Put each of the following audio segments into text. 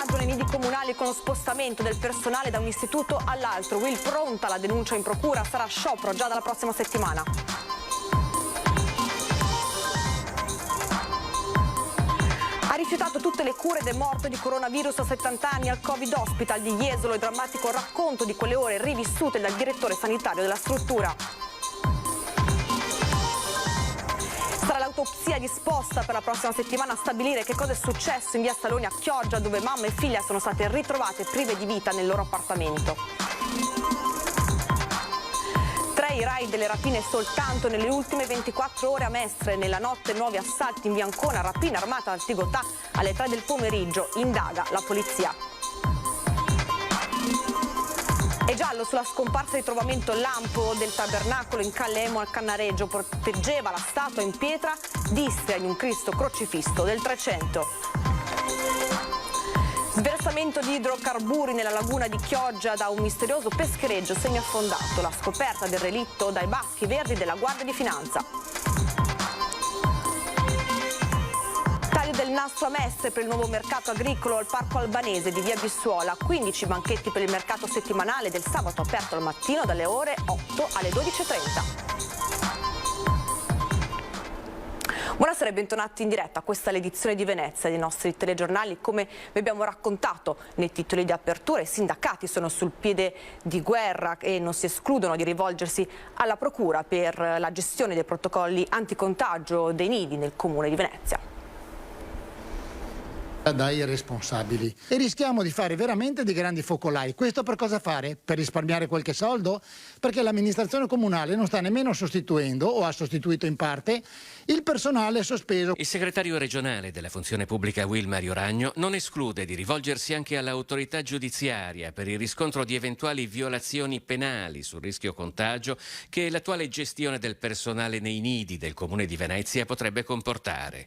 disagio nei nidi comunali con lo spostamento del personale da un istituto all'altro. Will pronta la denuncia in procura, sarà sciopero già dalla prossima settimana. Ha rifiutato tutte le cure ed è morto di coronavirus a 70 anni al Covid Hospital di Jesolo. Il drammatico racconto di quelle ore rivissute dal direttore sanitario della struttura. Sarà l'autopsia disposta per la prossima settimana a stabilire che cosa è successo in via Saloni a Chioggia, dove mamma e figlia sono state ritrovate prive di vita nel loro appartamento. 3 i raid delle rapine soltanto nelle ultime 24 ore a Mestre. Nella notte 9 assalti in via Ancona, rapina armata al Tigotà alle 3 del pomeriggio. Indaga la polizia. È giallo sulla scomparsa di ritrovamento lampo del tabernacolo in Calle Emo al Cannareggio. Proteggeva la statua in pietra d'Istria di un Cristo crocifisso del 300. Sversamento di idrocarburi nella laguna di Chioggia da un misterioso peschereccio semiaffondato. La scoperta del relitto dai baschi verdi della Guardia di Finanza. Taglio del nastro a Mestre per il nuovo mercato agricolo al Parco Albanese di via Bissuola. 15 banchetti per il mercato settimanale del sabato aperto al mattino dalle ore 8 alle 12:30. Buonasera e bentornati in diretta. Questa è l'edizione di Venezia dei nostri telegiornali. Come vi abbiamo raccontato nei titoli di apertura, i sindacati sono sul piede di guerra e non si escludono di rivolgersi alla Procura per la gestione dei protocolli anticontagio dei nidi nel comune di Venezia. Dai responsabili e rischiamo di fare veramente dei grandi focolai. Questo per cosa fare? Per risparmiare qualche soldo? Perché l'amministrazione comunale non sta nemmeno sostituendo, o ha sostituito in parte, il personale sospeso. Il segretario regionale della funzione pubblica Will Mario Ragno non esclude di rivolgersi anche all'autorità giudiziaria per il riscontro di eventuali violazioni penali sul rischio contagio che l'attuale gestione del personale nei nidi del comune di Venezia potrebbe comportare.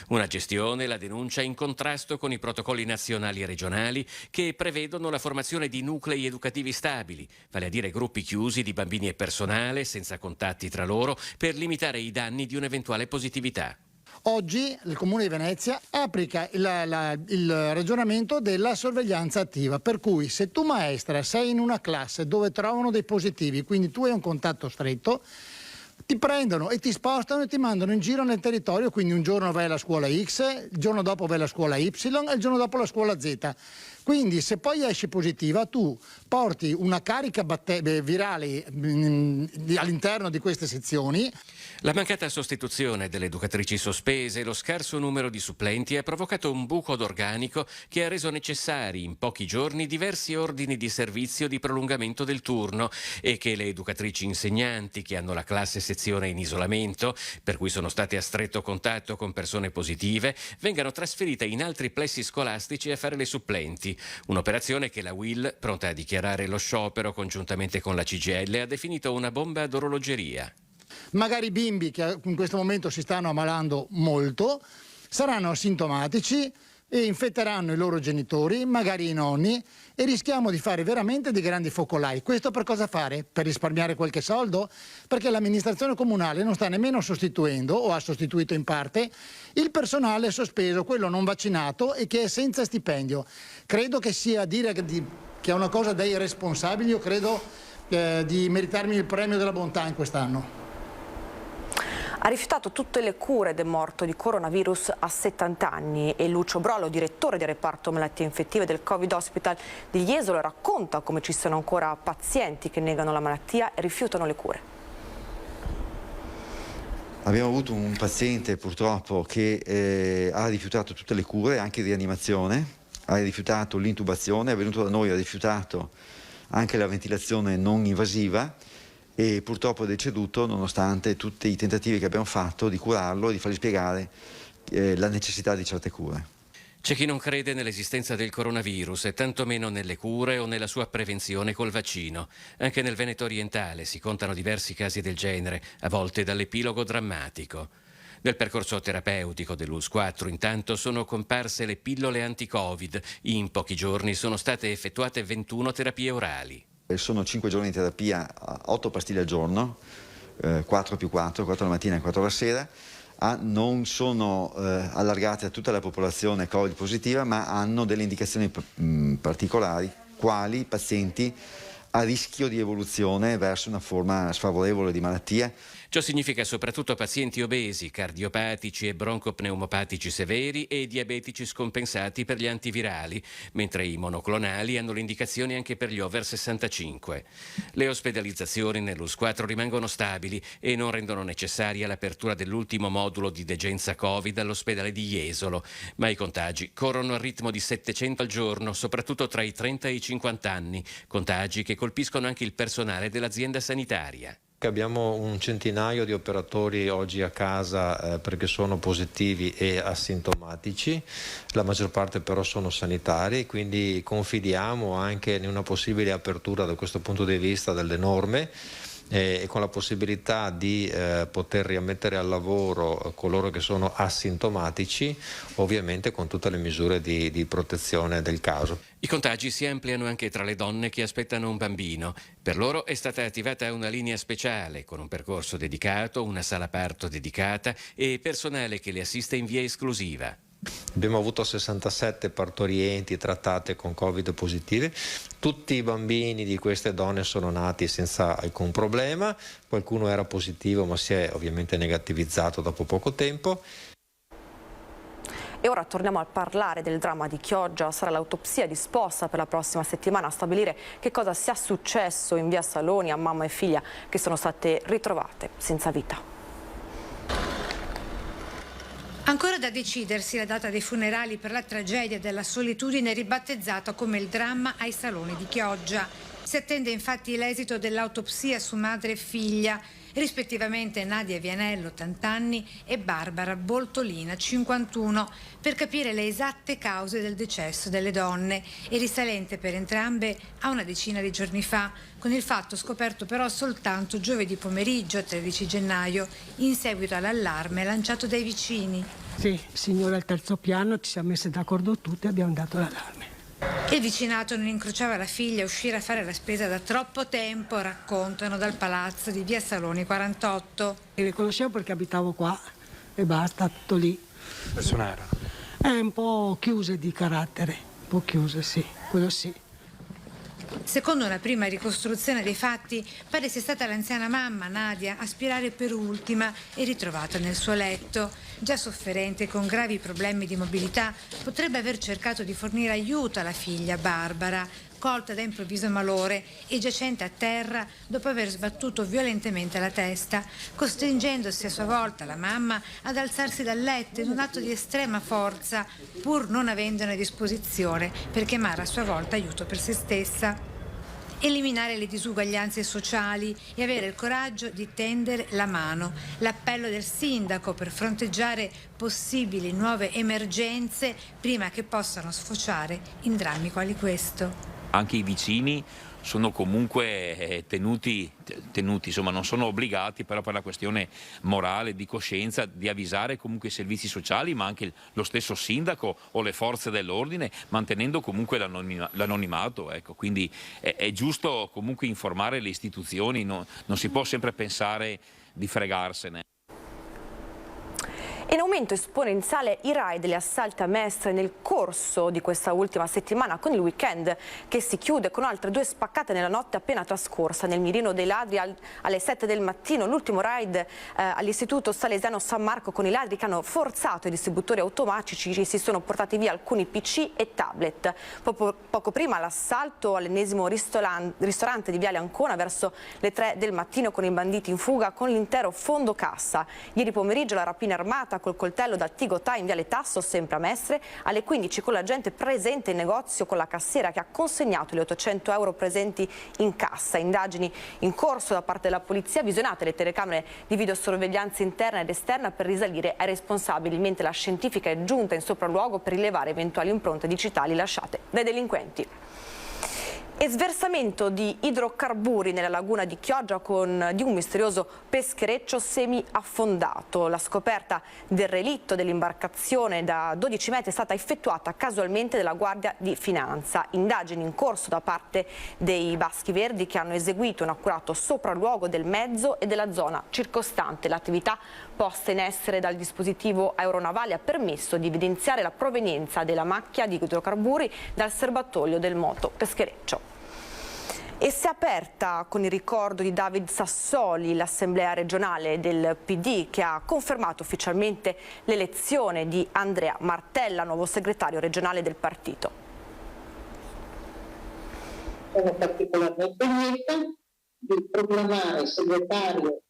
Una gestione, la denuncia, in contrasto con i protocolli nazionali e regionali che prevedono la formazione di nuclei educativi stabili, vale a dire gruppi chiusi di bambini e personale senza contatti tra loro per limitare i danni di un'eventuale positività. Oggi il Comune di Venezia applica il ragionamento della sorveglianza attiva, per cui se tu maestra sei in una classe dove trovano dei positivi, quindi tu hai un contatto stretto, ti prendono e ti spostano e ti mandano in giro nel territorio, quindi un giorno vai alla scuola X, il giorno dopo vai alla scuola Y e il giorno dopo alla scuola Z. Quindi se poi esci positiva tu porti una carica virale all'interno di queste sezioni. La mancata sostituzione delle educatrici sospese e lo scarso numero di supplenti ha provocato un buco d'organico che ha reso necessari in pochi giorni diversi ordini di servizio di prolungamento del turno e che le educatrici insegnanti che hanno la classe sezione in isolamento, per cui sono state a stretto contatto con persone positive, vengano trasferite in altri plessi scolastici a fare le supplenti. Un'operazione che la UIL, pronta a dichiarare lo sciopero congiuntamente con la CGIL, ha definito una bomba ad orologeria. Magari bimbi che in questo momento si stanno ammalando molto, saranno asintomatici e infetteranno i loro genitori, magari i nonni, e rischiamo di fare veramente dei grandi focolai. Questo per cosa fare? Per risparmiare qualche soldo? Perché l'amministrazione comunale non sta nemmeno sostituendo, o ha sostituito in parte, il personale sospeso, quello non vaccinato e che è senza stipendio. Credo che sia dire che è una cosa dei responsabili, io credo di meritarmi il premio della bontà in quest'anno. Ha rifiutato tutte le cure ed è morto di coronavirus a 70 anni e Lucio Brolo, direttore del reparto malattie infettive del Covid Hospital di Jesolo, racconta come ci sono ancora pazienti che negano la malattia e rifiutano le cure. Abbiamo avuto un paziente purtroppo che ha rifiutato tutte le cure, anche di rianimazione, ha rifiutato l'intubazione, è venuto da noi, ha rifiutato anche la ventilazione non invasiva e purtroppo è deceduto nonostante tutti i tentativi che abbiamo fatto di curarlo e di fargli spiegare la necessità di certe cure. C'è chi non crede nell'esistenza del coronavirus e tantomeno nelle cure o nella sua prevenzione col vaccino. Anche nel Veneto orientale si contano diversi casi del genere, a volte dall'epilogo drammatico. Nel percorso terapeutico dell'ULS-4 intanto sono comparse le pillole anti-Covid. In pochi giorni sono state effettuate 21 terapie orali. Sono 5 giorni di terapia, 8 pastiglie al giorno, 4 più 4, 4 la mattina e 4 la sera. non sono allargate a tutta la popolazione Covid positiva, ma hanno delle indicazioni particolari, quali pazienti a rischio di evoluzione verso una forma sfavorevole di malattia. Ciò significa soprattutto pazienti obesi, cardiopatici e broncopneumopatici severi e diabetici scompensati per gli antivirali, mentre i monoclonali hanno le indicazioni anche per gli over 65. Le ospedalizzazioni nell'US 4 rimangono stabili e non rendono necessaria l'apertura dell'ultimo modulo di degenza Covid all'ospedale di Jesolo, ma i contagi corrono al ritmo di 700 al giorno, soprattutto tra i 30 e i 50 anni, contagi che colpiscono anche il personale dell'azienda sanitaria. Abbiamo un centinaio di operatori oggi a casa perché sono positivi e asintomatici, la maggior parte però sono sanitari, quindi confidiamo anche in una possibile apertura da questo punto di vista delle norme e con la possibilità di poter riammettere al lavoro coloro che sono asintomatici, ovviamente con tutte le misure di protezione del caso. I contagi si ampliano anche tra le donne che aspettano un bambino. Per loro è stata attivata una linea speciale con un percorso dedicato, una sala parto dedicata e personale che le assiste in via esclusiva. Abbiamo avuto 67 partorienti trattate con Covid positive, tutti i bambini di queste donne sono nati senza alcun problema, qualcuno era positivo ma si è ovviamente negativizzato dopo poco tempo. E ora torniamo a parlare del dramma di Chioggia. Sarà l'autopsia disposta per la prossima settimana a stabilire che cosa sia successo in via Saloni a mamma e figlia che sono state ritrovate senza vita. Ancora da decidersi la data dei funerali per la tragedia della solitudine ribattezzata come il dramma ai Saloni di Chioggia. Si attende infatti l'esito dell'autopsia su madre e figlia, rispettivamente Nadia Vianello, 80 anni, e Barbara Boltolina, 51, per capire le esatte cause del decesso delle donne, e risalente per entrambe a una decina di giorni fa, con il fatto scoperto però soltanto giovedì pomeriggio, 13 gennaio, in seguito all'allarme lanciato dai vicini. Sì, signora al terzo piano, ci siamo messi d'accordo tutti e abbiamo dato l'allarme. Il vicinato non incrociava la figlia a uscire a fare la spesa da troppo tempo, raccontano dal palazzo di via Saloni 48. Mi riconoscevo perché abitavo qua e basta, tutto lì. Persone erano? Un po' chiuse di carattere, un po' chiuse, sì, quello sì. Secondo una prima ricostruzione dei fatti, pare sia stata l'anziana mamma, Nadia, a spirare per ultima e ritrovata nel suo letto. Già sofferente con gravi problemi di mobilità, potrebbe aver cercato di fornire aiuto alla figlia, Barbara, colta da improvviso malore e giacente a terra dopo aver sbattuto violentemente la testa, costringendosi a sua volta la mamma ad alzarsi dal letto in un atto di estrema forza, pur non avendone a disposizione per chiamare a sua volta aiuto per se stessa. Eliminare le disuguaglianze sociali e avere il coraggio di tendere la mano. L'appello del sindaco per fronteggiare possibili nuove emergenze prima che possano sfociare in drammi quali questo. Anche i vicini sono comunque tenuti, insomma non sono obbligati, però per la questione morale, di coscienza, di avvisare comunque i servizi sociali, ma anche lo stesso sindaco o le forze dell'ordine, mantenendo comunque l'anonimato. Ecco. Quindi è giusto comunque informare le istituzioni, non si può sempre pensare di fregarsene. In aumento esponenziale i raid degli assalti a Mestre nel corso di questa ultima settimana, con il weekend che si chiude con altre 2 spaccate nella notte appena trascorsa. Nel mirino dei ladri alle 7 del mattino, l'ultimo raid all'istituto salesiano San Marco, con i ladri che hanno forzato i distributori automatici, si sono portati via alcuni PC e tablet. Poco prima l'assalto all'ennesimo ristorante di Viale Ancona verso le 3 del mattino, con i banditi in fuga con l'intero fondo cassa. Ieri pomeriggio la rapina armata col coltello da Tigotà in Viale Tasso, sempre a Mestre, alle 15, con la gente presente in negozio, con la cassiera che ha consegnato gli 800 euro presenti in cassa. Indagini in corso da parte della polizia, visionate le telecamere di videosorveglianza interna ed esterna per risalire ai responsabili, mentre la scientifica è giunta in sopralluogo per rilevare eventuali impronte digitali lasciate dai delinquenti. E sversamento di idrocarburi nella laguna di Chioggia di un misterioso peschereccio semi-affondato. La scoperta del relitto dell'imbarcazione da 12 metri è stata effettuata casualmente dalla Guardia di Finanza. Indagini in corso da parte dei Baschi Verdi che hanno eseguito un accurato sopralluogo del mezzo e della zona circostante. L'attività posta in essere dal dispositivo aeronavale ha permesso di evidenziare la provenienza della macchia di idrocarburi dal serbatoio del moto peschereccio. E si è aperta con il ricordo di David Sassoli l'assemblea regionale del PD che ha confermato ufficialmente l'elezione di Andrea Martella, nuovo segretario regionale del partito. Sono particolarmente lieta di proclamare segretario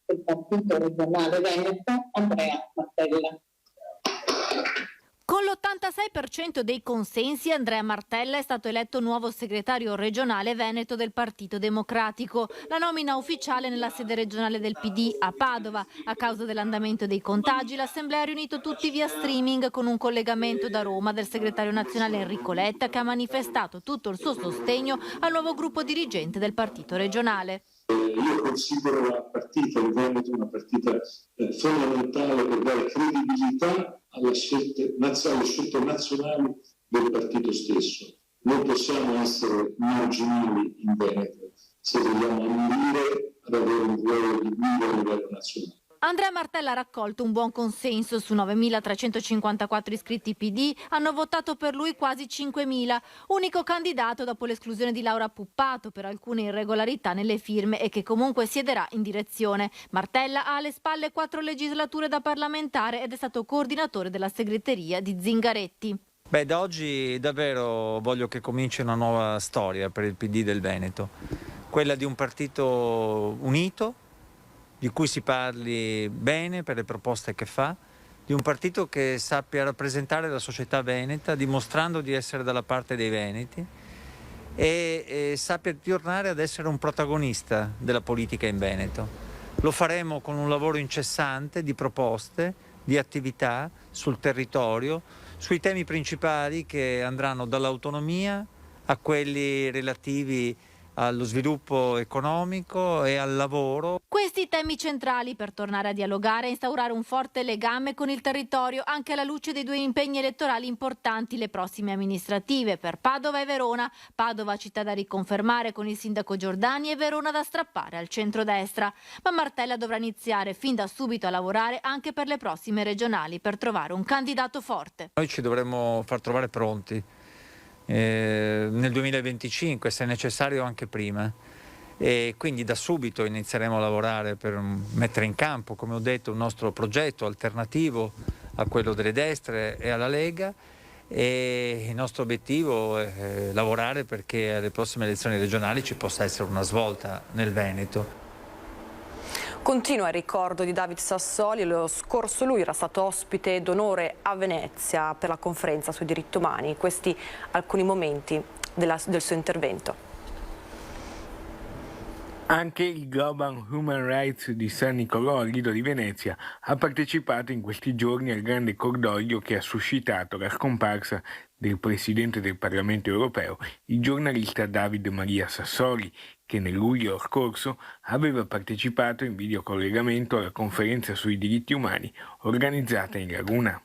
del partito regionale Veneto Andrea Martella. Con l'86% dei consensi Andrea Martella è stato eletto nuovo segretario regionale veneto del Partito Democratico. La nomina ufficiale nella sede regionale del PD a Padova. A causa dell'andamento dei contagi l'assemblea ha riunito tutti via streaming con un collegamento da Roma del segretario nazionale Enrico Letta che ha manifestato tutto il suo sostegno al nuovo gruppo dirigente del partito regionale. Io considero la partita di Veneto una partita fondamentale per dare credibilità alle scelte nazionali del partito stesso. Non possiamo essere marginali in Veneto se vogliamo ambire ad avere un ruolo di guida a livello nazionale. Andrea Martella ha raccolto un buon consenso. Su 9.354 iscritti PD hanno votato per lui quasi 5.000. Unico candidato dopo l'esclusione di Laura Puppato per alcune irregolarità nelle firme e che comunque siederà in direzione. Martella ha alle spalle 4 legislature da parlamentare ed è stato coordinatore della segreteria di Zingaretti. Da oggi davvero voglio che cominci una nuova storia per il PD del Veneto, quella di un partito unito, di cui si parli bene per le proposte che fa, di un partito che sappia rappresentare la società veneta, dimostrando di essere dalla parte dei veneti e sappia tornare ad essere un protagonista della politica in Veneto. Lo faremo con un lavoro incessante di proposte, di attività sul territorio, sui temi principali che andranno dall'autonomia a quelli relativi allo sviluppo economico e al lavoro. Questi temi centrali per tornare a dialogare e instaurare un forte legame con il territorio anche alla luce dei 2 impegni elettorali importanti, le prossime amministrative per Padova e Verona. Padova città da riconfermare con il sindaco Giordani e Verona da strappare al centrodestra. Ma Martella dovrà iniziare fin da subito a lavorare anche per le prossime regionali per trovare un candidato forte. Noi ci dovremmo far trovare pronti nel 2025, se necessario anche prima, e quindi da subito inizieremo a lavorare per mettere in campo, come ho detto, un nostro progetto alternativo a quello delle destre e alla Lega, e il nostro obiettivo è lavorare perché alle prossime elezioni regionali ci possa essere una svolta nel Veneto. Continua il ricordo di David Sassoli. Lo scorso lui era stato ospite d'onore a Venezia per la conferenza sui diritti umani. Questi alcuni momenti del suo intervento. Anche il Global Human Rights di San Nicolò, al Lido di Venezia, ha partecipato in questi giorni al grande cordoglio che ha suscitato la scomparsa del Presidente del Parlamento europeo, il giornalista David Maria Sassoli, che nel luglio scorso aveva partecipato in videocollegamento alla conferenza sui diritti umani organizzata in Laguna.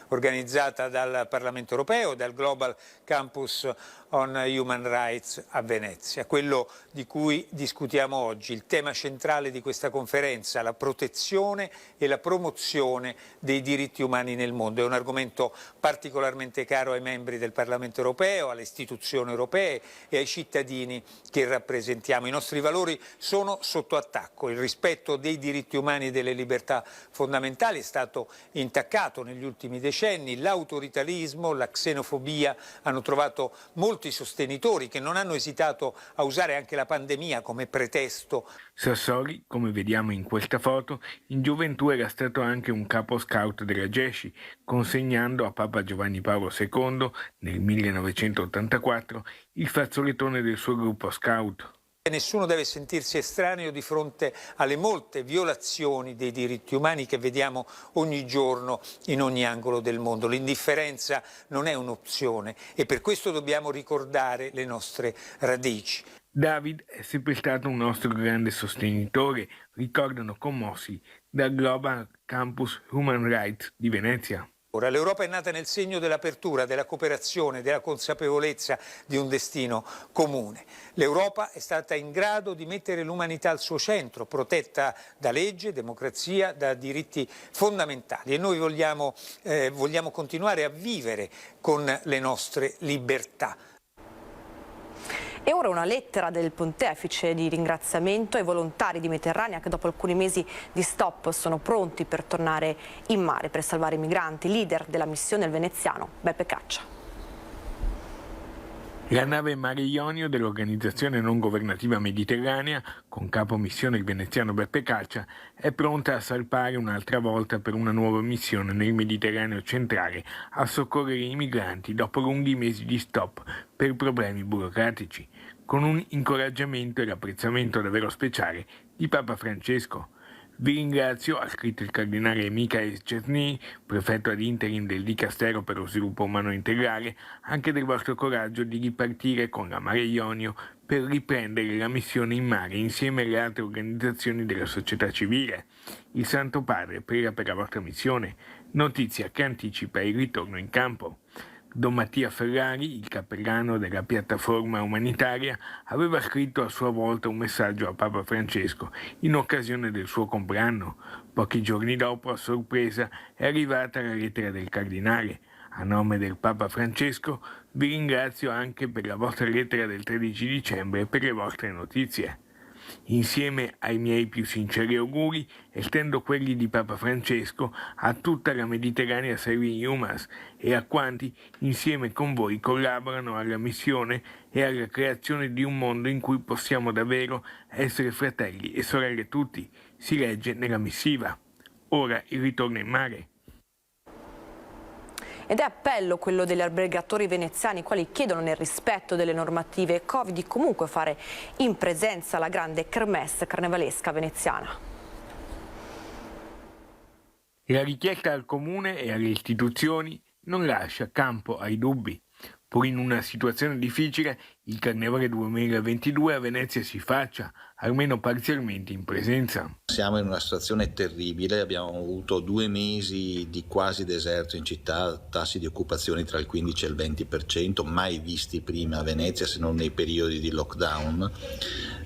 Organizzata dal Parlamento europeo, dal Global Campus on Human Rights a Venezia. Quello di cui discutiamo oggi, il tema centrale di questa conferenza, la protezione e la promozione dei diritti umani nel mondo. È un argomento particolarmente caro ai membri del Parlamento europeo, alle istituzioni europee e ai cittadini che rappresentiamo. I nostri valori sono sotto attacco. Il rispetto dei diritti umani e delle libertà fondamentali è stato intaccato negli ultimi decenni. L'autoritarismo, la xenofobia hanno trovato molti sostenitori che non hanno esitato a usare anche la pandemia come pretesto. Sassoli, come vediamo in questa foto, in gioventù era stato anche un capo scout della GESCI, consegnando a Papa Giovanni Paolo II nel 1984 il fazzolettone del suo gruppo scout. Nessuno deve sentirsi estraneo di fronte alle molte violazioni dei diritti umani che vediamo ogni giorno in ogni angolo del mondo. L'indifferenza non è un'opzione e per questo dobbiamo ricordare le nostre radici. David è sempre stato un nostro grande sostenitore, ricordano commossi dal Global Campus Human Rights di Venezia. L'Europa è nata nel segno dell'apertura, della cooperazione, della consapevolezza di un destino comune. L'Europa è stata in grado di mettere l'umanità al suo centro, protetta da legge, democrazia, da diritti fondamentali e noi vogliamo continuare a vivere con le nostre libertà. E ora una lettera del pontefice di ringraziamento ai volontari di Mediterranea che dopo alcuni mesi di stop sono pronti per tornare in mare per salvare i migranti. Leader della missione il veneziano Beppe Caccia. La nave Mare Ionio dell'organizzazione non governativa mediterranea, con capo missione il veneziano Beppe Caccia, è pronta a salpare un'altra volta per una nuova missione nel Mediterraneo centrale a soccorrere i migranti dopo lunghi mesi di stop per problemi burocratici, con un incoraggiamento e l'apprezzamento davvero speciale di Papa Francesco. Vi ringrazio, ha scritto il cardinale Michael Cesny, prefetto ad interim del Dicastero per lo sviluppo umano integrale, anche del vostro coraggio di ripartire con la Mare Ionio per riprendere la missione in mare insieme alle altre organizzazioni della società civile. Il Santo Padre prega per la vostra missione, notizia che anticipa il ritorno in campo. Don Mattia Ferrari, il cappellano della piattaforma umanitaria, aveva scritto a sua volta un messaggio a Papa Francesco in occasione del suo compleanno. Pochi giorni dopo, a sorpresa, è arrivata la lettera del cardinale. A nome del Papa Francesco vi ringrazio anche per la vostra lettera del 13 dicembre e per le vostre notizie. Insieme ai miei più sinceri auguri estendo quelli di Papa Francesco a tutta la Mediterranea Saving Humans e a quanti insieme con voi collaborano alla missione e alla creazione di un mondo in cui possiamo davvero essere fratelli e sorelle tutti, si legge nella missiva. Ora il ritorno in mare. Ed è appello quello degli albergatori veneziani, i quali chiedono nel rispetto delle normative Covid di comunque fare in presenza la grande kermesse carnevalesca veneziana. La richiesta al Comune e alle istituzioni non lascia campo ai dubbi. Pur in una situazione difficile, il Carnevale 2022 a Venezia si faccia, almeno parzialmente in presenza. Siamo in una situazione terribile, abbiamo avuto 2 mesi di quasi deserto in città, tassi di occupazione tra il 15 e il 20%, mai visti prima a Venezia se non nei periodi di lockdown.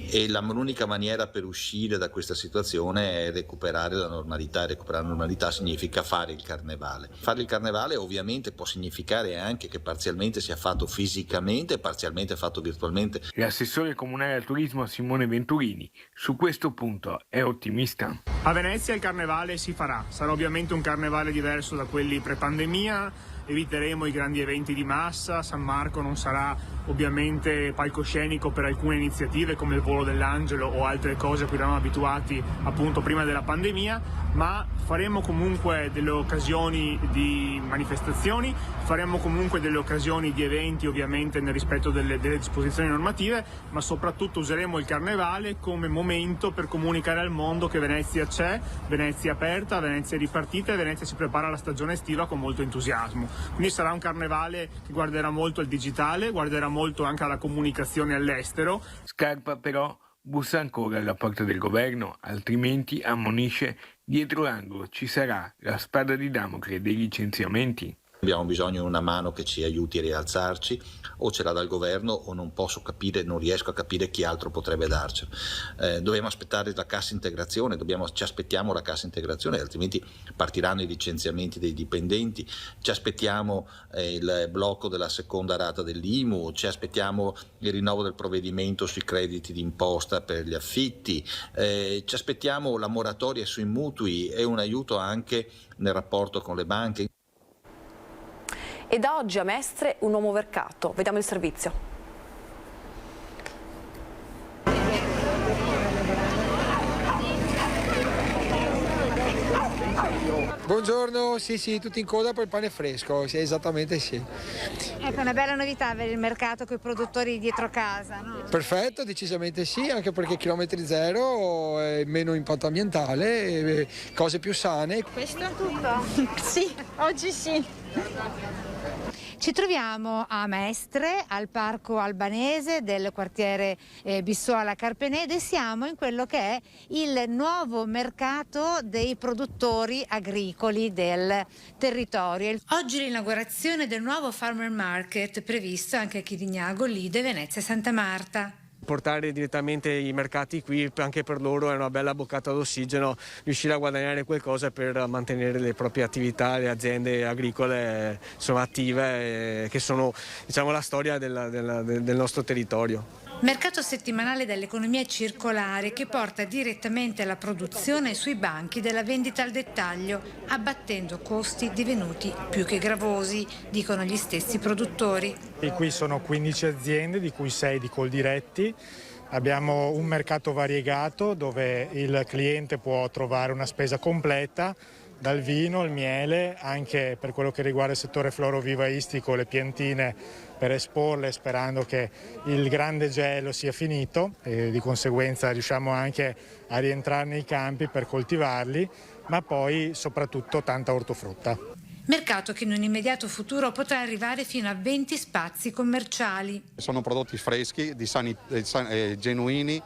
E l'unica maniera per uscire da questa situazione è recuperare la normalità, e recuperare la normalità significa fare il carnevale. Fare il carnevale ovviamente può significare anche che parzialmente sia fatto fisicamente e parzialmente fatto virtualmente. L'assessore comunale al turismo Simone Venturini su questo punto è ottimista. A Venezia il carnevale si farà, sarà ovviamente un carnevale diverso da quelli pre-pandemia. Eviteremo i grandi eventi di massa, San Marco non sarà ovviamente palcoscenico per alcune iniziative come il volo dell'angelo o altre cose a cui eravamo abituati appunto prima della pandemia, ma faremo comunque delle occasioni di manifestazioni, faremo comunque delle occasioni di eventi ovviamente nel rispetto delle disposizioni normative, ma soprattutto useremo il carnevale come momento per comunicare al mondo che Venezia c'è, Venezia è aperta, Venezia è ripartita e Venezia si prepara alla stagione estiva con molto entusiasmo. Quindi sarà un carnevale che guarderà molto al digitale, guarderà molto anche alla comunicazione all'estero. Scarpa però bussa ancora alla porta del governo, altrimenti ammonisce dietro l'angolo ci sarà la spada di Damocle dei licenziamenti. Abbiamo bisogno di una mano che ci aiuti a rialzarci, o ce l'ha dal governo o non riesco a capire chi altro potrebbe darcelo. Dobbiamo aspettare la cassa integrazione, ci aspettiamo la cassa integrazione, altrimenti partiranno i licenziamenti dei dipendenti, ci aspettiamo il blocco della seconda rata dell'IMU, ci aspettiamo il rinnovo del provvedimento sui crediti d'imposta per gli affitti, ci aspettiamo la moratoria sui mutui e un aiuto anche nel rapporto con le banche. E da oggi a Mestre un nuovo mercato. Vediamo il servizio. Buongiorno, sì, tutti in coda per il pane fresco, sì, esattamente sì. Ecco, una bella novità avere il mercato con i produttori dietro casa, no? Perfetto, decisamente sì, anche perché chilometri zero, meno impatto ambientale, cose più sane. Questo è tutto? Sì, oggi sì. Ci troviamo a Mestre, al parco albanese del quartiere Bissola Carpenedo, e siamo in quello che è il nuovo mercato dei produttori agricoli del territorio. Oggi l'inaugurazione del nuovo Farmer Market previsto anche a Chirignago, Lido e Venezia Santa Marta. Portare direttamente i mercati qui anche per loro è una bella boccata d'ossigeno, riuscire a guadagnare qualcosa per mantenere le proprie attività, le aziende agricole sono attive, che sono, diciamo, la storia del nostro territorio. Mercato settimanale dell'economia circolare che porta direttamente la produzione sui banchi della vendita al dettaglio, abbattendo costi divenuti più che gravosi, dicono gli stessi produttori. E qui sono 15 aziende, di cui 6 di Coldiretti. Abbiamo un mercato variegato dove il cliente può trovare una spesa completa, dal vino, il miele, anche per quello che riguarda il settore florovivaistico, le piantine per esporle sperando che il grande gelo sia finito e di conseguenza riusciamo anche a rientrare nei campi per coltivarli, ma poi soprattutto tanta ortofrutta. Mercato che in un immediato futuro potrà arrivare fino a 20 spazi commerciali. Sono prodotti freschi, genuini,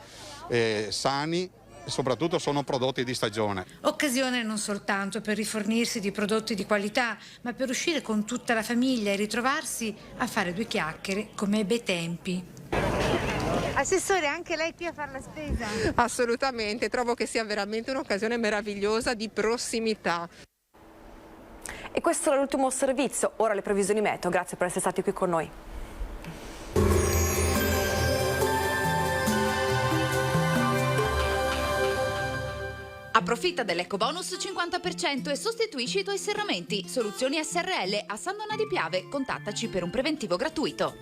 sani. Soprattutto sono prodotti di stagione. Occasione non soltanto per rifornirsi di prodotti di qualità, ma per uscire con tutta la famiglia e ritrovarsi a fare due chiacchiere come ai bei tempi. Assessore, anche lei qui a fare la spesa? Assolutamente, trovo che sia veramente un'occasione meravigliosa di prossimità. E questo è l'ultimo servizio, ora le previsioni meteo. Grazie per essere stati qui con noi. Approfitta dell'ecobonus 50% e sostituisci i tuoi serramenti. Soluzioni SRL a San Donà di Piave. Contattaci per un preventivo gratuito.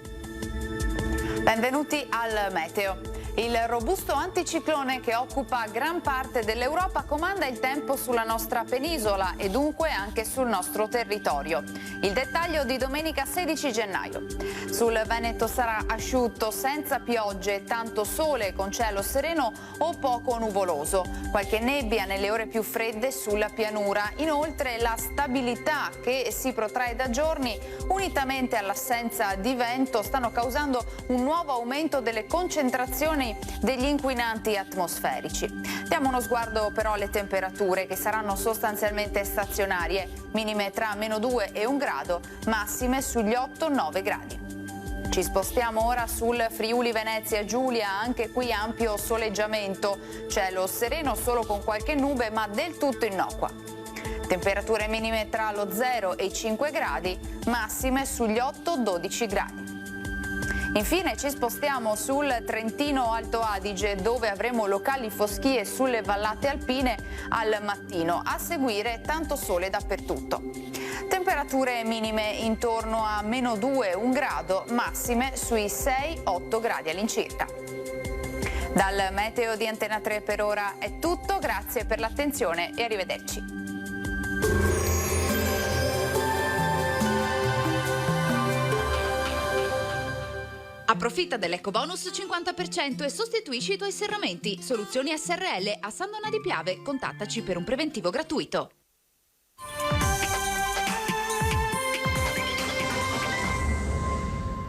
Benvenuti al meteo. Il robusto anticiclone che occupa gran parte dell'Europa comanda il tempo sulla nostra penisola e dunque anche sul nostro territorio. Il dettaglio di domenica 16 gennaio. Sul Veneto sarà asciutto, senza piogge, tanto sole con cielo sereno o poco nuvoloso. Qualche nebbia nelle ore più fredde sulla pianura. Inoltre la stabilità che si protrae da giorni, unitamente all'assenza di vento, stanno causando un nuovo aumento delle concentrazioni degli inquinanti atmosferici. Diamo uno sguardo però alle temperature, che saranno sostanzialmente stazionarie, minime tra -2 e 1 grado, massime sugli 8-9 gradi. Ci spostiamo ora sul Friuli Venezia Giulia, anche qui ampio soleggiamento, cielo sereno solo con qualche nube ma del tutto innocua. Temperature minime tra lo 0 e i 5 gradi, massime sugli 8-12 gradi. Infine ci spostiamo sul Trentino Alto Adige, dove avremo locali foschie sulle vallate alpine al mattino. A seguire tanto sole dappertutto. Temperature minime intorno a -2, 1 grado, massime sui 6-8 gradi all'incirca. Dal meteo di Antena 3 per ora è tutto, grazie per l'attenzione e arrivederci. Approfitta dell'ecobonus 50% e sostituisci i tuoi serramenti. Soluzioni SRL a San Donà di Piave. Contattaci per un preventivo gratuito.